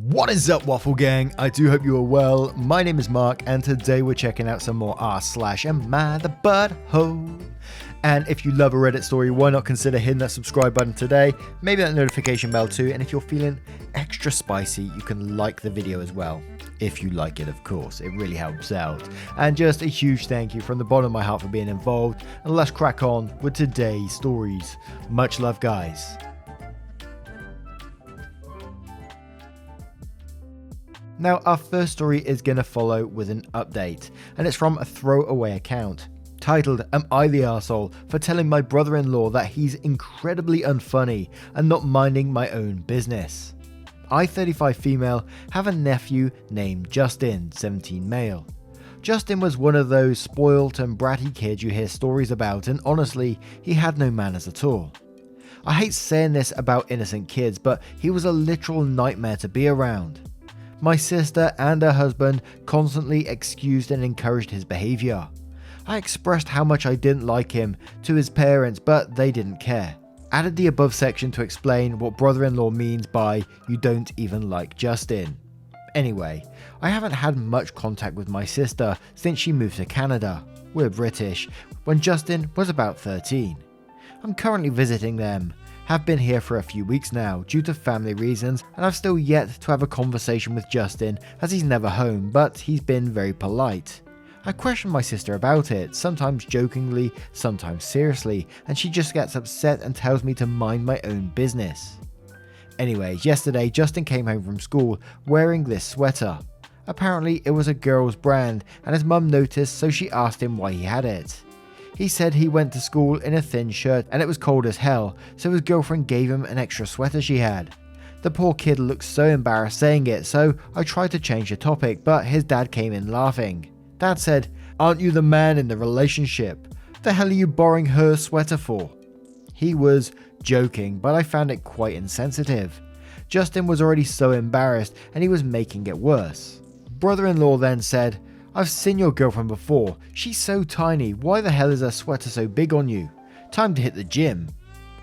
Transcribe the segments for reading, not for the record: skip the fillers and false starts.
What is up, Waffle Gang? I do hope you are well. My name is Mark, and today we're checking out some more r/AmITheButtHole. And if you love a Reddit story, why not consider hitting that subscribe button today, maybe that notification bell too, and if you're feeling extra spicy, you can like the video as well. If you like it, of course, it really helps out. And just a huge thank you from the bottom of my heart for being involved, and let's crack on with today's stories. Much love, guys. Now, our first story is going to follow with an update, and it's from a throwaway account, titled, "Am I the arsehole for telling my brother-in-law that he's incredibly unfunny and not minding my own business? I, 35 female, have a nephew named Justin, 17 male. Justin was one of those spoilt and bratty kids you hear stories about, and honestly, he had no manners at all. I hate saying this about innocent kids, but he was a literal nightmare to be around. My sister and her husband constantly excused and encouraged his behaviour. I expressed how much I didn't like him to his parents, but they didn't care. Added the above section to explain what brother-in-law means by you don't even like Justin. Anyway, I haven't had much contact with my sister since she moved to Canada, we're British, when Justin was about 13. I'm currently visiting them. Have been here for a few weeks now due to family reasons, and I've still yet to have a conversation with Justin as he's never home, but he's been very polite. I question my sister about it, sometimes jokingly, sometimes seriously, and she just gets upset and tells me to mind my own business. Anyways, yesterday Justin came home from school wearing this sweater. Apparently it was a girl's brand, and his mum noticed, so she asked him why he had it. He said he went to school in a thin shirt and it was cold as hell, so his girlfriend gave him an extra sweater she had. The poor kid looked so embarrassed saying it, so I tried to change the topic, but his dad came in laughing. Dad said, "Aren't you the man in the relationship? The hell are you borrowing her sweater for?" He was joking, but I found it quite insensitive. Justin was already so embarrassed and he was making it worse. Brother-in-law then said, "I've seen your girlfriend before. She's so tiny. Why the hell is her sweater so big on you? Time to hit the gym."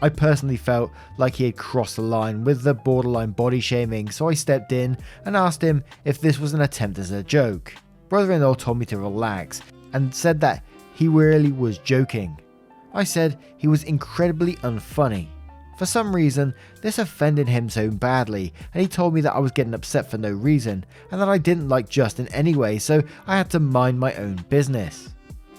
I personally felt like he had crossed the line with the borderline body shaming, so I stepped in and asked him if this was an attempt as a joke. Brother-in-law told me to relax and said that he really was joking. I said he was incredibly unfunny. For some reason, this offended him so badly, and he told me that I was getting upset for no reason, and that I didn't like Justin anyway, so I had to mind my own business.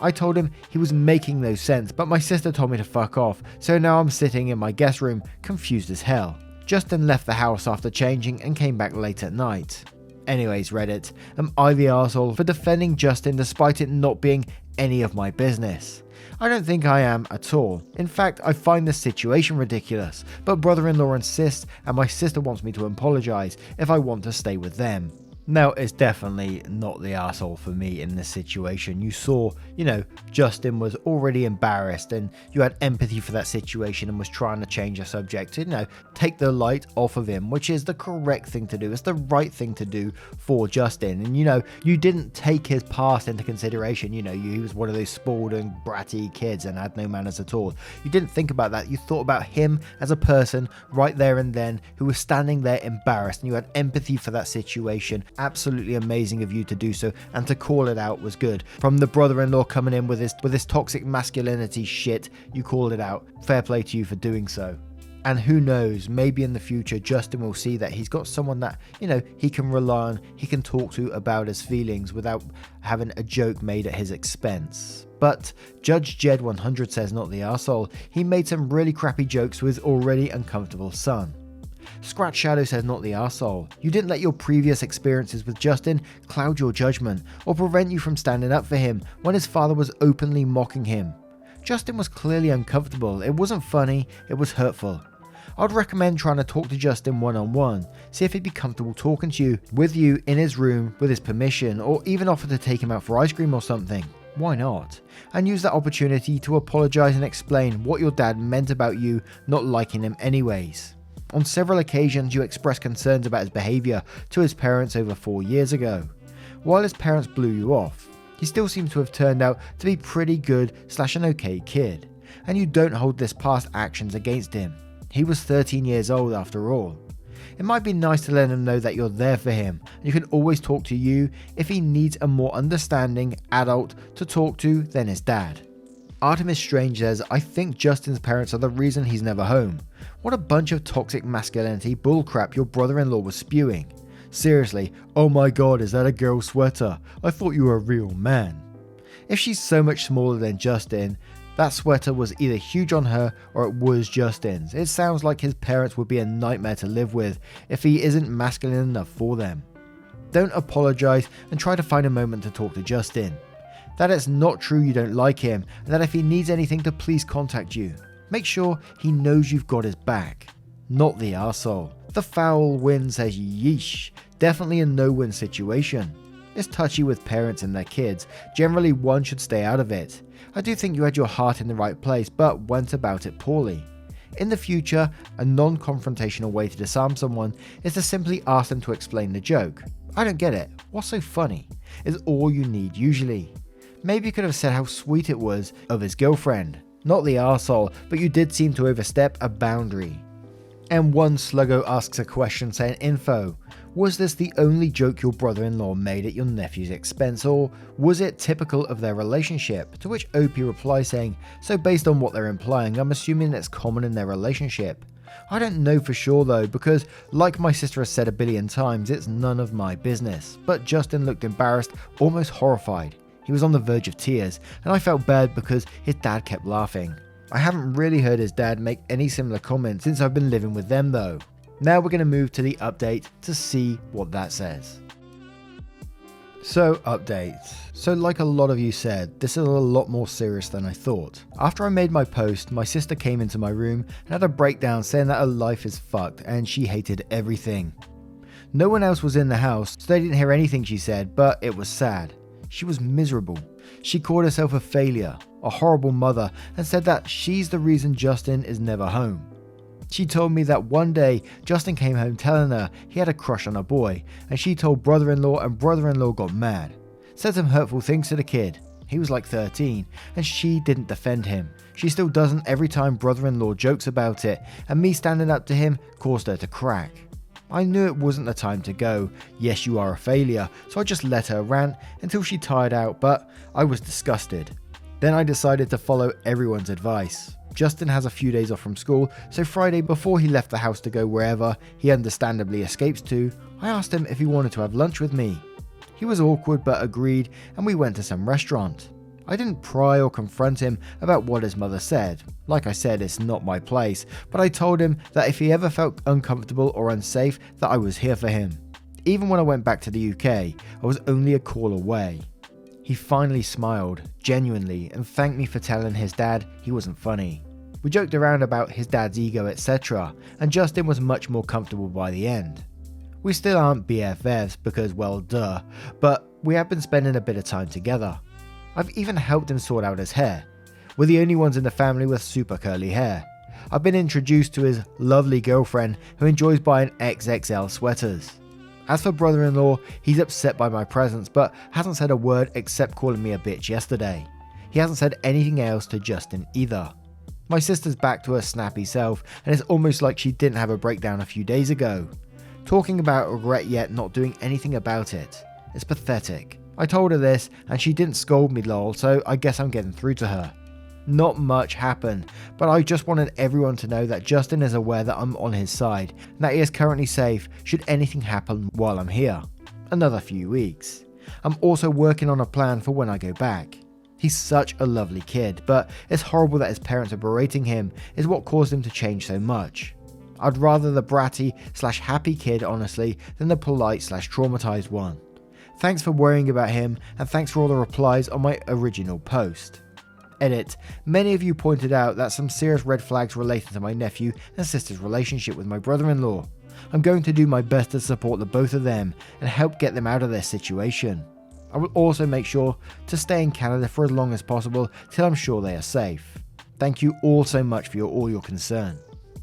I told him he was making no sense, but my sister told me to fuck off, so now I'm sitting in my guest room, confused as hell. Justin left the house after changing and came back late at night. Anyways, Reddit, am I the arsehole for defending Justin despite it not being any of my business? I don't think I am at all. In fact, I find this situation ridiculous, but brother-in-law insists and my sister wants me to apologise if I want to stay with them. Now, it's definitely not the arsehole for me in this situation. You saw, Justin was already embarrassed and you had empathy for that situation and was trying to change the subject to, take the light off of him, which is the correct thing to do. It's the right thing to do for Justin. And, you didn't take his past into consideration. He was one of those spoiled and bratty kids and had no manners at all. You didn't think about that. You thought about him as a person right there and then who was standing there embarrassed, and you had empathy for that situation. Absolutely amazing of you to do so, and to call it out was good. From the brother-in-law coming in with his toxic masculinity shit, you called it out. Fair play to you for doing so. And who knows, maybe in the future Justin will see that he's got someone that, he can rely on, he can talk to about his feelings without having a joke made at his expense. But Judge Jed 100 says not the arsehole. He made some really crappy jokes to his already uncomfortable son. Scratch Shadow says not the arsehole. You didn't let your previous experiences with Justin cloud your judgment or prevent you from standing up for him when his father was openly mocking him. Justin was clearly uncomfortable. It wasn't funny, it was hurtful. I'd recommend trying to talk to Justin one-on-one, see if he'd be comfortable talking to you, with you in his room with his permission, or even offer to take him out for ice cream or something. Why not? And use that opportunity to apologise and explain what your dad meant about you not liking him anyways. On several occasions you expressed concerns about his behaviour to his parents over 4 years ago. While his parents blew you off, he still seems to have turned out to be pretty good / an okay kid, and you don't hold this past actions against him. He was 13 years old after all. It might be nice to let him know that you're there for him, and you can always talk to you if he needs a more understanding adult to talk to than his dad. Artemis Strange says, I think Justin's parents are the reason he's never home. What a bunch of toxic masculinity bullcrap your brother-in-law was spewing. Seriously, oh my god, is that a girl sweater? I thought you were a real man. If she's so much smaller than Justin, that sweater was either huge on her or it was Justin's. It sounds like his parents would be a nightmare to live with if he isn't masculine enough for them. Don't apologise and try to find a moment to talk to Justin. That it's not true you don't like him, and that if he needs anything to please contact you. Make sure he knows you've got his back. Not the arsehole. The foul wind says yeesh. Definitely a no-win situation. It's touchy with parents and their kids. Generally one should stay out of it. I do think you had your heart in the right place, but went about it poorly. In the future, a non-confrontational way to disarm someone is to simply ask them to explain the joke. I don't get it. What's so funny? Is all you need usually. Maybe you could have said how sweet it was of his girlfriend. Not the arsehole, but you did seem to overstep a boundary. And one Sluggo asks a question saying, info, was this the only joke your brother-in-law made at your nephew's expense, or was it typical of their relationship? To which OP replies saying, so based on what they're implying, I'm assuming it's common in their relationship. I don't know for sure though, because like my sister has said a billion times, it's none of my business. But Justin looked embarrassed, almost horrified. He was on the verge of tears, and I felt bad because his dad kept laughing. I haven't really heard his dad make any similar comments since I've been living with them though. Now we're going to move to the update to see what that says. So update. So like a lot of you said, this is a lot more serious than I thought. After I made my post, my sister came into my room and had a breakdown saying that her life is fucked and she hated everything. No one else was in the house, so they didn't hear anything she said, but it was sad. She was miserable. She called herself a failure, a horrible mother, and said that she's the reason Justin is never home. She told me that one day Justin came home telling her he had a crush on a boy, and she told brother-in-law and brother-in-law got mad. Said some hurtful things to the kid. He was like 13, and she didn't defend him. She still doesn't every time brother-in-law jokes about it, and me standing up to him caused her to crack. I knew it wasn't the time to go, yes you are a failure, so I just let her rant until she tired out, but I was disgusted. Then I decided to follow everyone's advice. Justin has a few days off from school, so Friday before he left the house to go wherever he understandably escapes to, I asked him if he wanted to have lunch with me. He was awkward but agreed, and we went to some restaurant. I didn't pry or confront him about what his mother said. Like I said, it's not my place, but I told him that if he ever felt uncomfortable or unsafe, that I was here for him. Even when I went back to the UK, I was only a call away. He finally smiled, genuinely, and thanked me for telling his dad he wasn't funny. We joked around about his dad's ego, etc., and Justin was much more comfortable by the end. We still aren't BFFs because, well, duh, but we have been spending a bit of time together. I've even helped him sort out his hair. We're the only ones in the family with super curly hair. I've been introduced to his lovely girlfriend who enjoys buying XXL sweaters. As for brother-in-law, he's upset by my presence but hasn't said a word except calling me a bitch yesterday. He hasn't said anything else to Justin either. My sister's back to her snappy self, and it's almost like she didn't have a breakdown a few days ago. Talking about regret yet not doing anything about it. It's pathetic. I told her this and she didn't scold me lol, so I guess I'm getting through to her. Not much happened, but I just wanted everyone to know that Justin is aware that I'm on his side, and that he is currently safe should anything happen while I'm here. Another few weeks. I'm also working on a plan for when I go back. He's such a lovely kid, but it's horrible that his parents are berating him is what caused him to change so much. I'd rather the bratty / happy kid honestly than the polite / traumatized one. Thanks for worrying about him, and thanks for all the replies on my original post. Edit. Many of you pointed out that some serious red flags related to my nephew and sister's relationship with my brother-in-law. I'm going to do my best to support the both of them and help get them out of their situation. I will also make sure to stay in Canada for as long as possible till I'm sure they are safe. Thank you all so much for all your concern.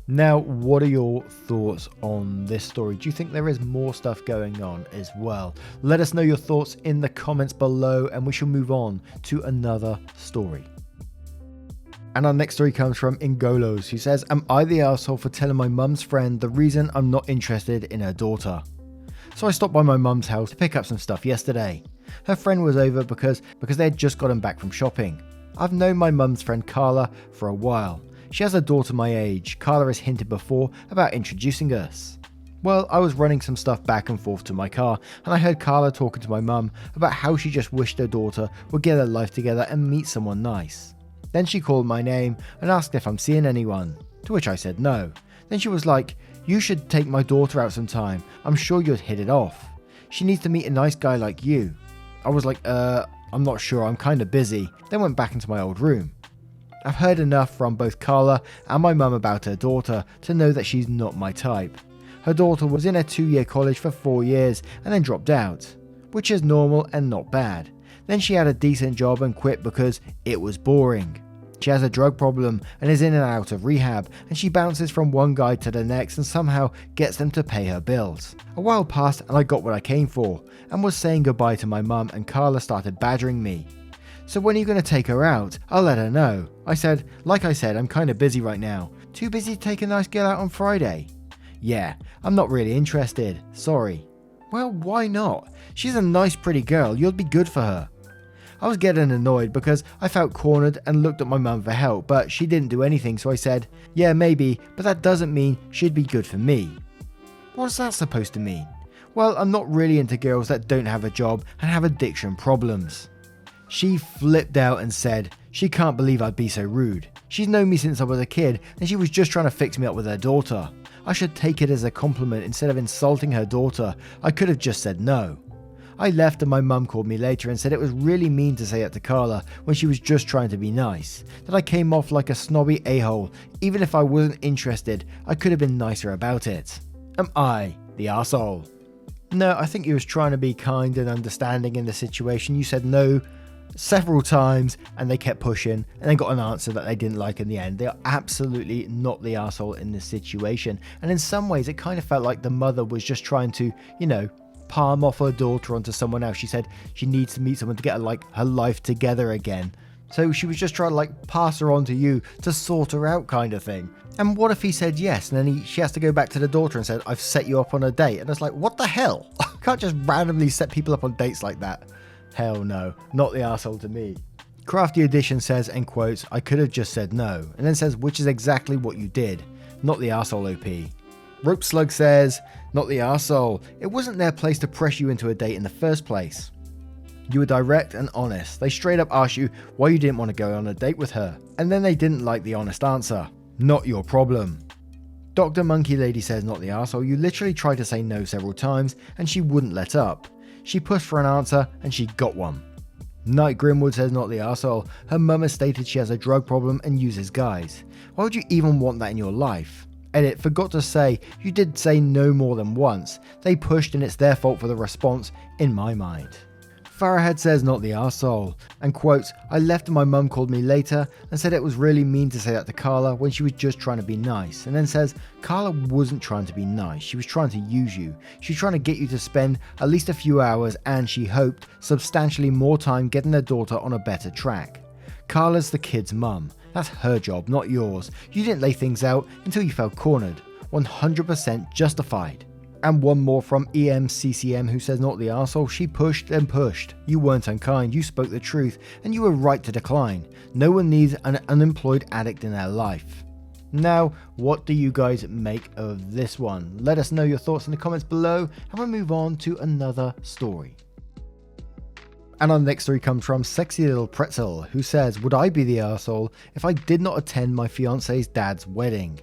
Now, what are your thoughts on this story? Do you think there is more stuff going on as well? Let us know your thoughts in the comments below, and we shall move on to another story. And our next story comes from Ingolos, who says, am I the arsehole for telling my mum's friend the reason I'm not interested in her daughter? So I stopped by my mum's house to pick up some stuff yesterday. Her friend was over because they had just gotten back from shopping. I've known my mum's friend Carla for a while. She has a daughter my age. Carla has hinted before about introducing us. Well, I was running some stuff back and forth to my car, and I heard Carla talking to my mum about how she just wished her daughter would get her life together and meet someone nice. Then she called my name and asked if I'm seeing anyone, to which I said no. Then she was like, you should take my daughter out sometime, I'm sure you'd hit it off. She needs to meet a nice guy like you. I was like, I'm not sure, I'm kinda busy, then went back into my old room. I've heard enough from both Carla and my mum about her daughter to know that she's not my type. Her daughter was in a 2-year college for 4 years and then dropped out, which is normal and not bad. Then she had a decent job and quit because it was boring. She has a drug problem and is in and out of rehab, and she bounces from one guy to the next and somehow gets them to pay her bills. A while passed and I got what I came for, and was saying goodbye to my mum, and Carla started badgering me. So when are you going to take her out? I'll let her know. I said, like I said, I'm kind of busy right now. Too busy to take a nice girl out on Friday? Yeah, I'm not really interested. Sorry. Well, why not? She's a nice pretty girl, you'll be good for her. I was getting annoyed because I felt cornered and looked at my mum for help, but she didn't do anything, so I said, yeah, maybe, but that doesn't mean she'd be good for me. What's that supposed to mean? Well, I'm not really into girls that don't have a job and have addiction problems. She flipped out and said, she can't believe I'd be so rude. She's known me since I was a kid and she was just trying to fix me up with her daughter. I should take it as a compliment instead of insulting her daughter. I could have just said no. I left and my mum called me later and said it was really mean to say that to Carla when she was just trying to be nice. That I came off like a snobby a-hole. Even if I wasn't interested, I could have been nicer about it. Am I the arsehole? No, I think you was trying to be kind and understanding in the situation. You said no several times and they kept pushing and they got an answer that they didn't like in the end. They are absolutely not the arsehole in this situation. And in some ways it kind of felt like the mother was just trying to, palm off her daughter onto someone else. She said she needs to meet someone to get her life together again. So she was just trying to pass her on to you to sort her out kind of thing. And what if he said yes and then she has to go back to the daughter and said, I've set you up on a date. And it's like, what the hell? Can't just randomly set people up on dates like that. Hell no, not the arsehole to me. Crafty Edition says, in quotes, I could have just said no. And then says, which is exactly what you did. Not the arsehole OP. Rope Slug says, not the arsehole. It wasn't their place to press you into a date in the first place. You were direct and honest. They straight up asked you why you didn't want to go on a date with her. And then they didn't like the honest answer. Not your problem. Dr. Monkey Lady says, not the arsehole. You literally tried to say no several times and she wouldn't let up. She pushed for an answer and she got one. Night Grimwood says, not the arsehole. Her mum has stated she has a drug problem and uses guys. Why would you even want that in your life? Edit, forgot to say, you did say no more than once. They pushed and it's their fault for the response, in my mind. Farrahhead says, not the arsehole, and quotes, I left and my mum called me later and said it was really mean to say that to Carla when she was just trying to be nice, and then says, Carla wasn't trying to be nice, she was trying to use you. She was trying to get you to spend at least a few hours and, she hoped, substantially more time getting her daughter on a better track. Carla's the kid's mum. That's her job, not yours. You didn't lay things out until you felt cornered. 100% justified. And one more from EMCCM who says, not the arsehole. She pushed and pushed. You weren't unkind, you spoke the truth, and you were right to decline. No one needs an unemployed addict in their life. Now, what do you guys make of this one? Let us know your thoughts in the comments below, and we'll move on to another story. And our next story comes from Sexy Little Pretzel, who says, would I be the arsehole if I did not attend my fiance's dad's wedding?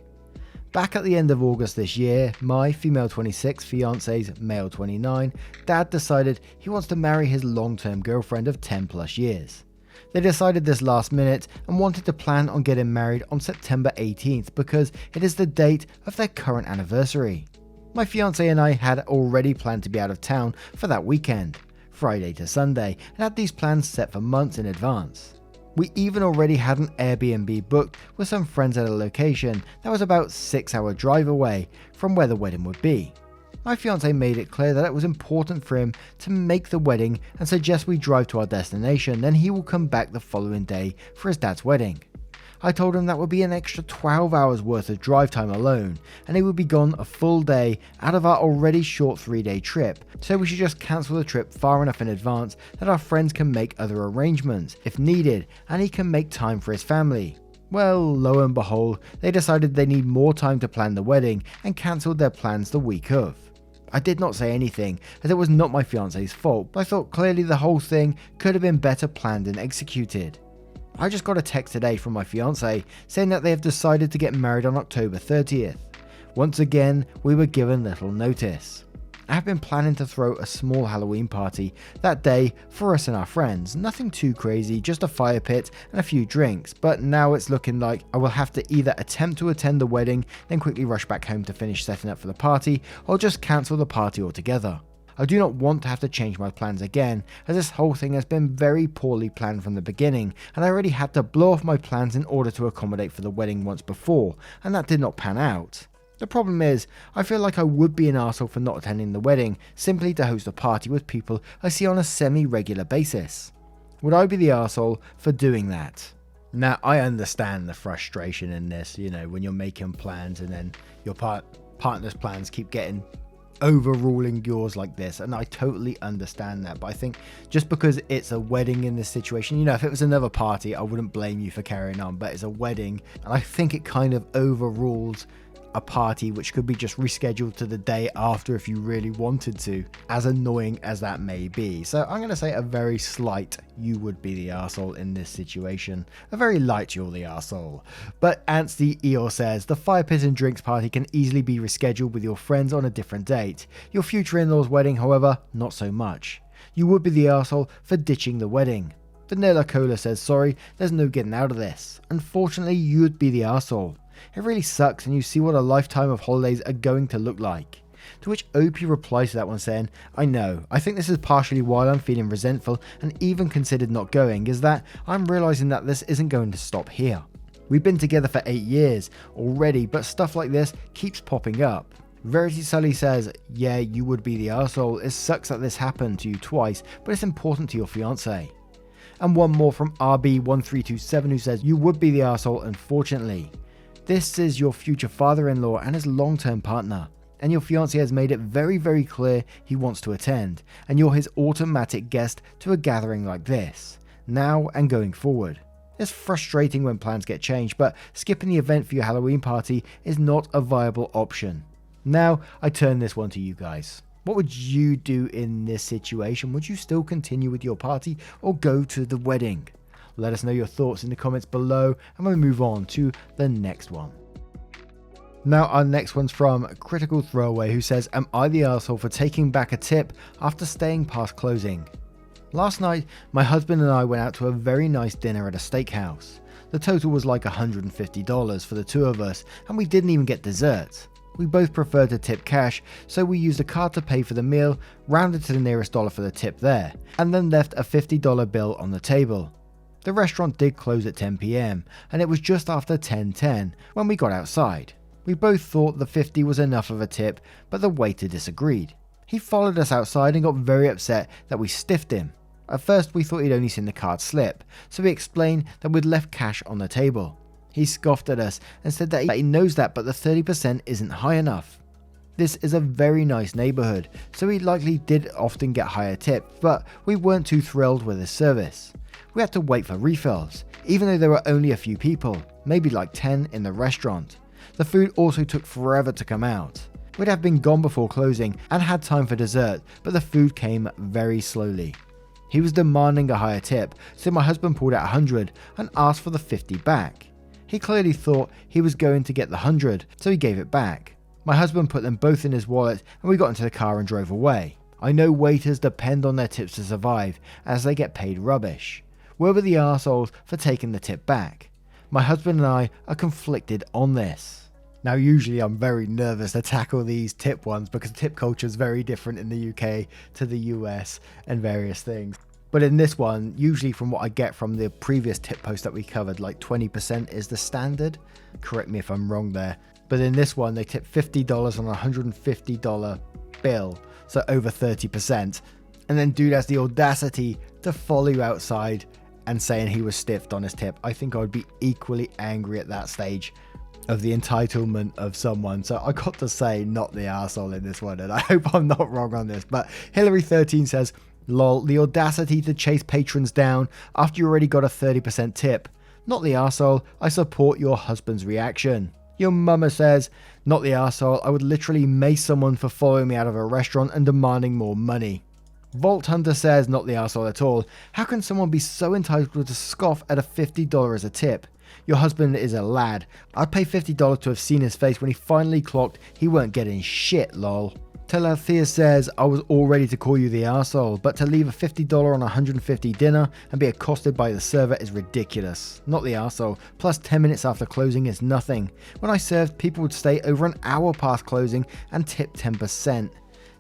Back at the end of August this year, my female 26, fiance's male 29, dad decided he wants to marry his long-term girlfriend of 10 plus years. They decided this last minute and wanted to plan on getting married on September 18th because it is the date of their current anniversary. My fiance and I had already planned to be out of town for that weekend, Friday to Sunday, and had these plans set for months in advance. We even already had an Airbnb booked with some friends at a location that was about a 6-hour drive away from where the wedding would be. My fiance made it clear that it was important for him to make the wedding and suggest we drive to our destination, then he will come back the following day for his dad's wedding. I told him that would be an extra 12 hours worth of drive time alone, and he would be gone a full day out of our already short 3-day trip, so we should just cancel the trip far enough in advance that our friends can make other arrangements if needed, and he can make time for his family. Well, lo and behold, they decided they need more time to plan the wedding and cancelled their plans the week of. I did not say anything, as it was not my fiance's fault, but I thought clearly the whole thing could have been better planned and executed. I just got a text today from my fiance saying that they have decided to get married on October 30th. Once again, we were given little notice. I have been planning to throw a small Halloween party that day for us and our friends. Nothing too crazy, just a fire pit and a few drinks, but now it's looking like I will have to either attempt to attend the wedding, then quickly rush back home to finish setting up for the party, or just cancel the party altogether. I do not want to have to change my plans again, as this whole thing has been very poorly planned from the beginning, and I already had to blow off my plans in order to accommodate for the wedding once before, and that did not pan out. The problem is, I feel like I would be an arsehole for not attending the wedding, simply to host a party with people I see on a semi-regular basis. Would I be the arsehole for doing that? Now, I understand the frustration in this, when you're making plans and then your partner's plans keep getting overruling yours like this, and I totally understand that, but I think just because it's a wedding in this situation, if it was another party, I wouldn't blame you for carrying on, but it's a wedding, and I think it kind of overrules a party which could be just rescheduled to the day after if you really wanted to, as annoying as that may be. So I'm going to say a very slight you would be the arsehole in this situation. A very light you're the arsehole. But Anstey Eeyore says, the fire pit and drinks party can easily be rescheduled with your friends on a different date. Your future in-law's wedding, however, not so much. You would be the arsehole for ditching the wedding. Vanilla Cola says, sorry, there's no getting out of this. Unfortunately, you'd be the arsehole. It really sucks, and you see what a lifetime of holidays are going to look like. To which OP replies to that one saying, I know, I think this is partially why I'm feeling resentful and even considered not going, is that I'm realising that this isn't going to stop here. We've been together for 8 years already, but stuff like this keeps popping up. Verity Sully says, yeah, you would be the arsehole. It sucks that this happened to you twice, but it's important to your fiance. And one more from RB1327 who says, you would be the arsehole, unfortunately. This is your future father-in-law and his long-term partner, and your fiancé has made it very, very clear he wants to attend, and you're his automatic guest to a gathering like this, now and going forward. It's frustrating when plans get changed, but skipping the event for your Halloween party is not a viable option. Now, I turn this one to you guys. What would you do in this situation? Would you still continue with your party or go to the wedding? Let us know your thoughts in the comments below, and we'll move on to the next one. Now, our next one's from Critical Throwaway, who says, am I the arsehole for taking back a tip after staying past closing? Last night, my husband and I went out to a very nice dinner at a steakhouse. The total was like $150 for the two of us, and we didn't even get dessert. We both preferred to tip cash, so we used a card to pay for the meal, rounded to the nearest dollar for the tip there, and then left a $50 bill on the table. The restaurant did close at 10 PM, and it was just after 10:10 when we got outside. We both thought the 50 was enough of a tip, but the waiter disagreed. He followed us outside and got very upset that we stiffed him. At first we thought he'd only seen the card slip, so we explained that we'd left cash on the table. He scoffed at us and said that he knows that, but the 30% isn't high enough. This is a very nice neighbourhood, so he likely did often get higher tips, but we weren't too thrilled with his service. We had to wait for refills, even though there were only a few people, maybe like 10 in the restaurant. The food also took forever to come out. We'd have been gone before closing and had time for dessert, but the food came very slowly. He was demanding a higher tip, so my husband pulled out 100 and asked for the 50 back. He clearly thought he was going to get the 100, so he gave it back. My husband put them both in his wallet and we got into the car and drove away. I know waiters depend on their tips to survive, as they get paid rubbish. We were the arseholes for taking the tip back. My husband and I are conflicted on this. Now, usually I'm very nervous to tackle these tip ones because tip culture is very different in the UK to the US and various things. But in this one, usually from what I get from the previous tip post that we covered, like 20% is the standard. Correct me if I'm wrong there. But in this one, they tip $50 on a $150 bill, so over 30%. And then dude has the audacity to follow you outside and saying he was stiffed on his tip. I think I would be equally angry at that stage of the entitlement of someone. So I got to say not the arsehole in this one, and I hope I'm not wrong on this. But Hillary13 says, lol, the audacity to chase patrons down after you already got a 30% tip. Not the arsehole, I support your husband's reaction. Your mama says, not the arsehole, I would literally mace someone for following me out of a restaurant and demanding more money. Vault Hunter says, not the arsehole at all. How can someone be so entitled to scoff at a $50 as a tip? Your husband is a lad. I'd pay $50 to have seen his face when he finally clocked he weren't getting shit, lol. Telethea says, I was all ready to call you the arsehole, but to leave a $50 on $150 dinner and be accosted by the server is ridiculous. Not the arsehole, plus 10 minutes after closing is nothing. When I served, people would stay over an hour past closing and tip 10%.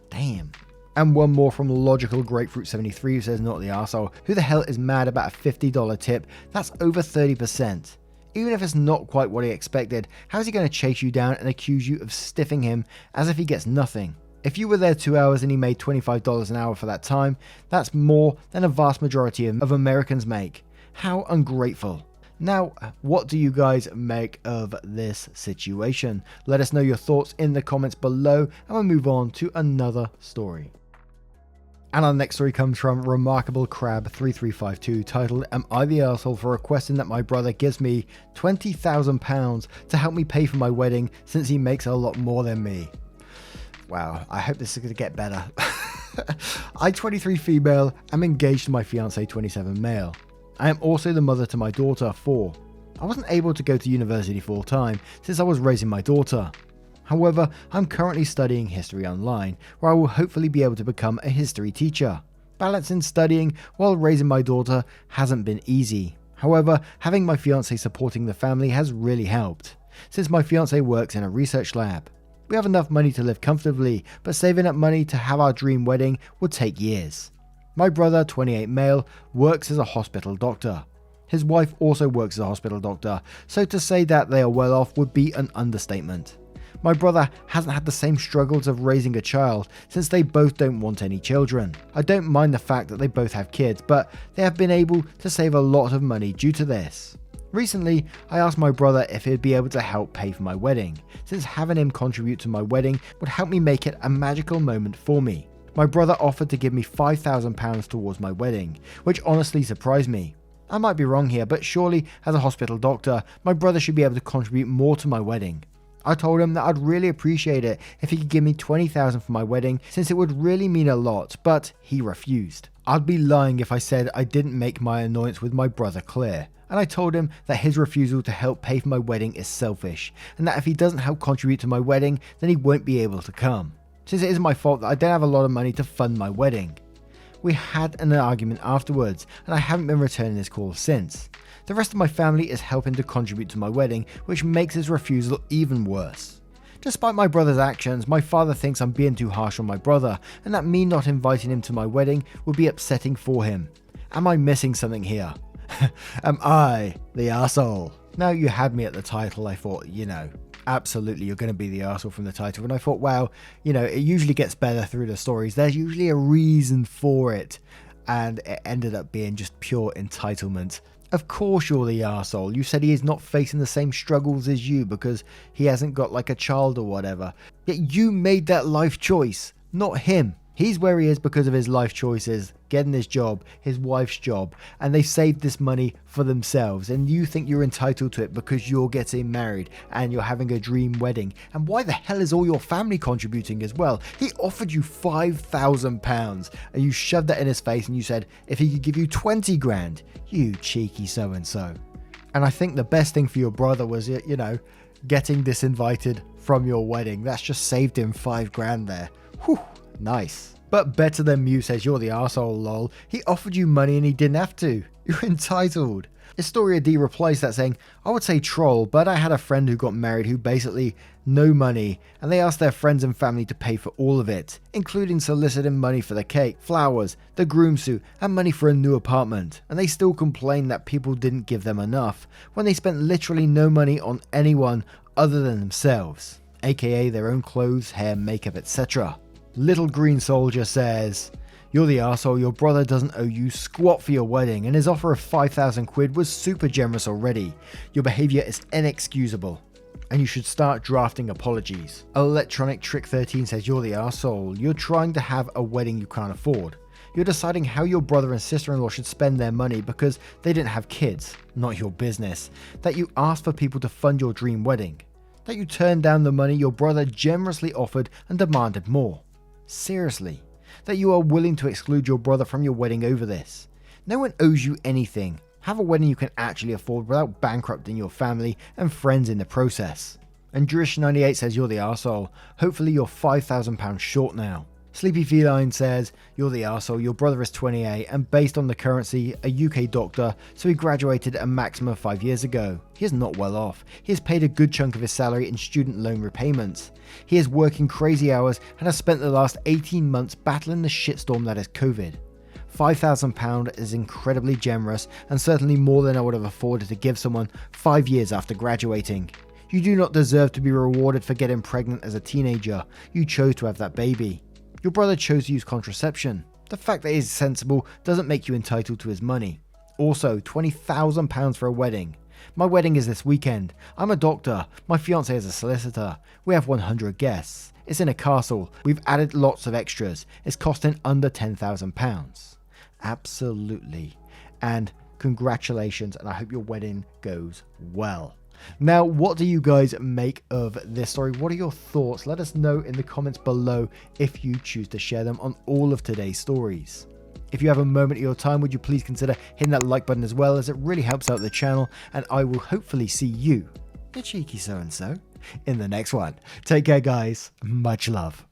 Damn. And one more from Logical Grapefruit 73 who says, not the arsehole. Who the hell is mad about a $50 tip? That's over 30%. Even if it's not quite what he expected, how is he going to chase you down and accuse you of stiffing him as if he gets nothing? If you were there 2 hours and he made $25 an hour for that time, that's more than a vast majority of Americans make. How ungrateful. Now, what do you guys make of this situation? Let us know your thoughts in the comments below, and we'll move on to another story. And our next story comes from Remarkable Crab 3352, titled, Am I the Arsehole for requesting that my brother gives me £20,000 to help me pay for my wedding since he makes a lot more than me? Wow, I hope this is going to get better. I, 23 female, am engaged to my fiance, 27 male. I am also the mother to my daughter, 4. I wasn't able to go to university full time since I was raising my daughter. However, I'm currently studying history online, where I will hopefully be able to become a history teacher. Balancing studying while raising my daughter hasn't been easy. However, having my fiance supporting the family has really helped, since my fiance works in a research lab. We have enough money to live comfortably, but saving up money to have our dream wedding would take years. My brother, 28 male, works as a hospital doctor. His wife also works as a hospital doctor, so to say that they are well off would be an understatement. My brother hasn't had the same struggles of raising a child since they both don't want any children. I don't mind the fact that they both have kids, but they have been able to save a lot of money due to this. Recently, I asked my brother if he'd be able to help pay for my wedding, since having him contribute to my wedding would help me make it a magical moment for me. My brother offered to give me £5,000 towards my wedding, which honestly surprised me. I might be wrong here, but surely as a hospital doctor, my brother should be able to contribute more to my wedding. I told him that I'd really appreciate it if he could give me $20,000 for my wedding, since it would really mean a lot, but he refused. I'd be lying if I said I didn't make my annoyance with my brother clear, and I told him that his refusal to help pay for my wedding is selfish, and that if he doesn't help contribute to my wedding, then he won't be able to come, since it isn't my fault that I don't have a lot of money to fund my wedding. We had an argument afterwards, and I haven't been returning his calls since. The rest of my family is helping to contribute to my wedding, which makes his refusal even worse. Despite my brother's actions, my father thinks I'm being too harsh on my brother, and that me not inviting him to my wedding would be upsetting for him. Am I missing something here? Am I the arsehole? Now you had me at the title, I thought, absolutely you're going to be the arsehole from the title, and I thought, wow, it usually gets better through the stories. There's usually a reason for it, and it ended up being just pure entitlement. Of course you're the arsehole. You said he is not facing the same struggles as you because he hasn't got like a child or whatever. Yet you made that life choice, not him. He's where he is because of his life choices, getting his job, his wife's job, and they saved this money for themselves, and you think you're entitled to it because you're getting married and you're having a dream wedding. And why the hell is all your family contributing as well? He offered you £5,000 and you shoved that in his face and you said if he could give you 20 grand, you cheeky so-and-so. And I think the best thing for your brother was, getting disinvited from your wedding. That's just saved him 5 grand there. Whew. Nice. But better than Mew says you're the arsehole, lol. He offered you money and he didn't have to. You're entitled. Historia D replies that saying, I would say troll, but I had a friend who got married who basically no money, and they asked their friends and family to pay for all of it, including soliciting money for the cake, flowers, the groom suit, and money for a new apartment, and they still complained that people didn't give them enough, when they spent literally no money on anyone other than themselves, aka their own clothes, hair, makeup, etc. Little Green Soldier says, You're the arsehole, your brother doesn't owe you squat for your wedding and his offer of 5,000 quid was super generous already. Your behaviour is inexcusable and you should start drafting apologies. Electronic Trick 13 says you're the arsehole, you're trying to have a wedding you can't afford. You're deciding how your brother and sister-in-law should spend their money because they didn't have kids, not your business. That you asked for people to fund your dream wedding. That you turned down the money your brother generously offered and demanded more. Seriously. That you are willing to exclude your brother from your wedding over this. No one owes you anything. Have a wedding you can actually afford without bankrupting your family and friends in the process. And Drish98 says you're the arsehole. Hopefully you're £5,000 short now. Sleepy Feline says, you're the arsehole, your brother is 28 and based on the currency, a UK doctor, so he graduated a maximum of 5 years ago. He is not well off. He has paid a good chunk of his salary in student loan repayments. He is working crazy hours and has spent the last 18 months battling the shitstorm that is COVID. £5,000 is incredibly generous and certainly more than I would have afforded to give someone 5 years after graduating. You do not deserve to be rewarded for getting pregnant as a teenager. You chose to have that baby. Your brother chose to use contraception. The fact that he is sensible doesn't make you entitled to his money. Also, £20,000 for a wedding. My wedding is this weekend. I'm a doctor. My fiance is a solicitor. We have 100 guests. It's in a castle. We've added lots of extras. It's costing under £10,000. Absolutely. And congratulations, and I hope your wedding goes well. Now, what do you guys make of this story? What are your thoughts? Let us know in the comments below if you choose to share them on all of today's stories. If you have a moment of your time, would you please consider hitting that like button as well, as it really helps out the channel, and I will hopefully see you, the cheeky so-and-so, in the next one. Take care, guys. Much love.